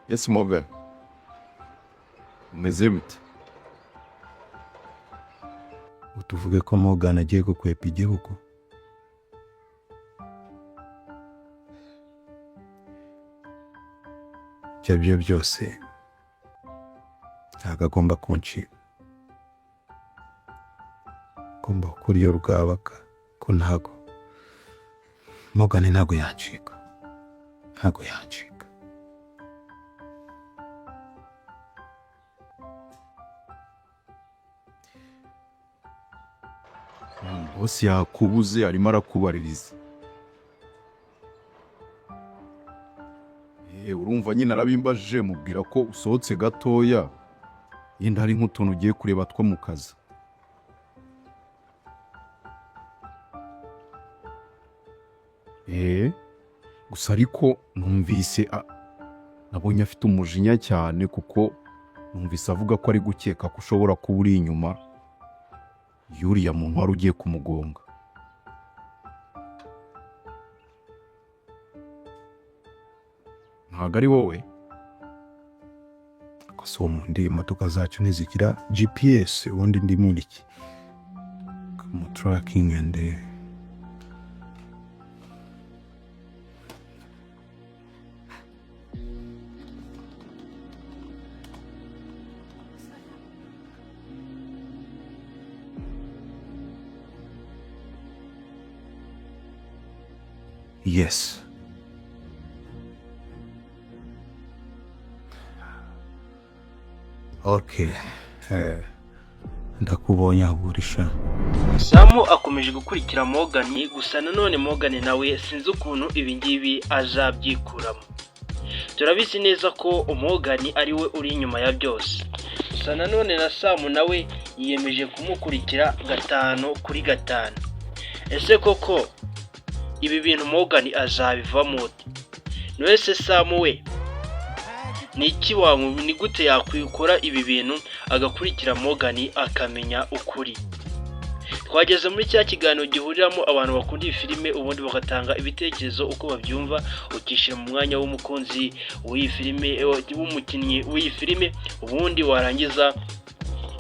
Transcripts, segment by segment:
Yes, Morgan. Umeze bite? Utuvuge ko Morgan agiye gukwepa igihugu. Ibyo byose ntabwo agomba kuncika. Agomba gukora iyo rwabaka ko ntago Morgan ntago yancika. Ntago yancika. Bosi yakubuze arimo arakubaririza. Urumva nyine arabimbajije mubwira ko usohotse gatoya yenda hari nk'utuntu ugiye kureba two mu kazi. Gusa ariko numvise nabonye afite umujinya cyane kuko numvise avuga ko ari gukeka ko ushobora kuba uri inyuma y'uriya muntu wari ugiye kumugonga. Ntabwo ari wowe? Gusa uwo mundi imodoka zacu ntizigira GPS, ubundi ndi muri iki mu tracking and yes. Okay. Ndakubonye ahurisha. Samu akomeje gukurikira Morgan, gusa nanone Morgan nawe sinzi ukuntu ibingibi azabyikuramo. Turabizi neza ko Morgan ari we uri inyuma ya byose. Gusa nanone na Samu nawe yiyemeje kumukurikira 5/5. Ese koko ibi bintu Morgan azabivamo ute? Nwese Samu we niki ni gute yakwikora ibi bintu agakurikira Morgan akamenya ukuri? Twageze muri cya kiganiro gihuriramo abantu bakunda iyi filime ubundi bagatanga ibitekerezo uko babyumva, ukishira mu mwanya w'umukunzi w'iyi filime w'umukinnyi w'iyi filime, ubundi warangiza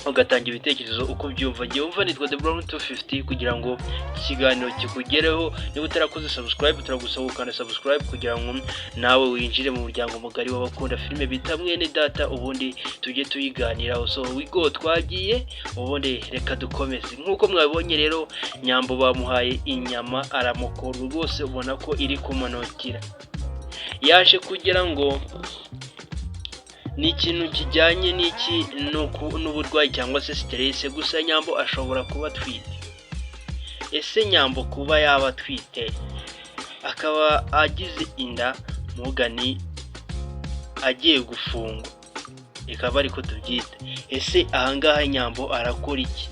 ugatanga ibitekerezo uko byumva. Ngiye umva nitwa The Brown 250 kugira ngo ikiganiro kikugereho. Niba utarakoze subscribe turagusaba ukanda subscribe kugira ngo nawe winjire mu muryango mugari w'abakunda filime bita mwene data, ubundi tujye tuyiganiraho. So we go, twagiye ubundi reka dukomeze. Nkuko mwabonye rero Nyambo bamuhaye inyama aramukora rwose, ubona ko iri kumanotira. Yaje kugira ngo ni ikintu kijyanye n'iki n'uburwayi cyangwa se stress. Gusa Nyambo ashobora kuba atwite. Ese Nyambo kuba yaba atwite akaba agize inda, Morgan agiye gufungwa, ikaba ariko tubyita, ese ahangaha Nyambo arakora iki?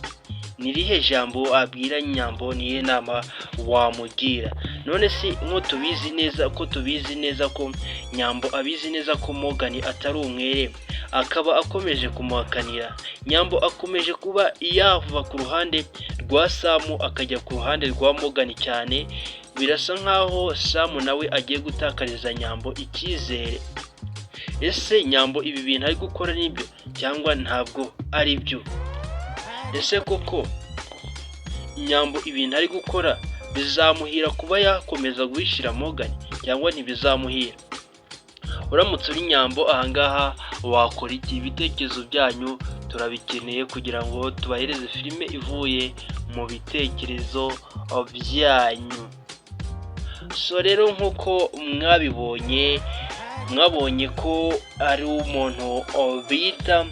Nirihe jambo abwira Nyambo, niye nama wamugira? None si nko tubizi neza ko Nyambo abizi neza ko Morgan atari umwere, akaba akomeje kumuhakanira. Nyambo akomeje kuba yava ku ruhande rwa Samu akajya ku ruhande rwa Morgan cyane. Birasa nkaho Samu nawe agiye gutakariza Nyambo icyizere. Ese Nyambo ibi bintu ari gukora nibyo cyangwa ntabwo ari byo? Ese koko Nyambo ibintu ari gukora bizamuhira kuba yakomeza guhishira Morgan cyangwa ntibizamuhira? Uramutse uri Nyambo ahangaha wakora iki? Ibitekerezo byanyu turabikeneye kugira ngo tubahereze filime ivuye mu bitekerezo byanyu. So rero nkuko mwabonye ko ari umuntu bita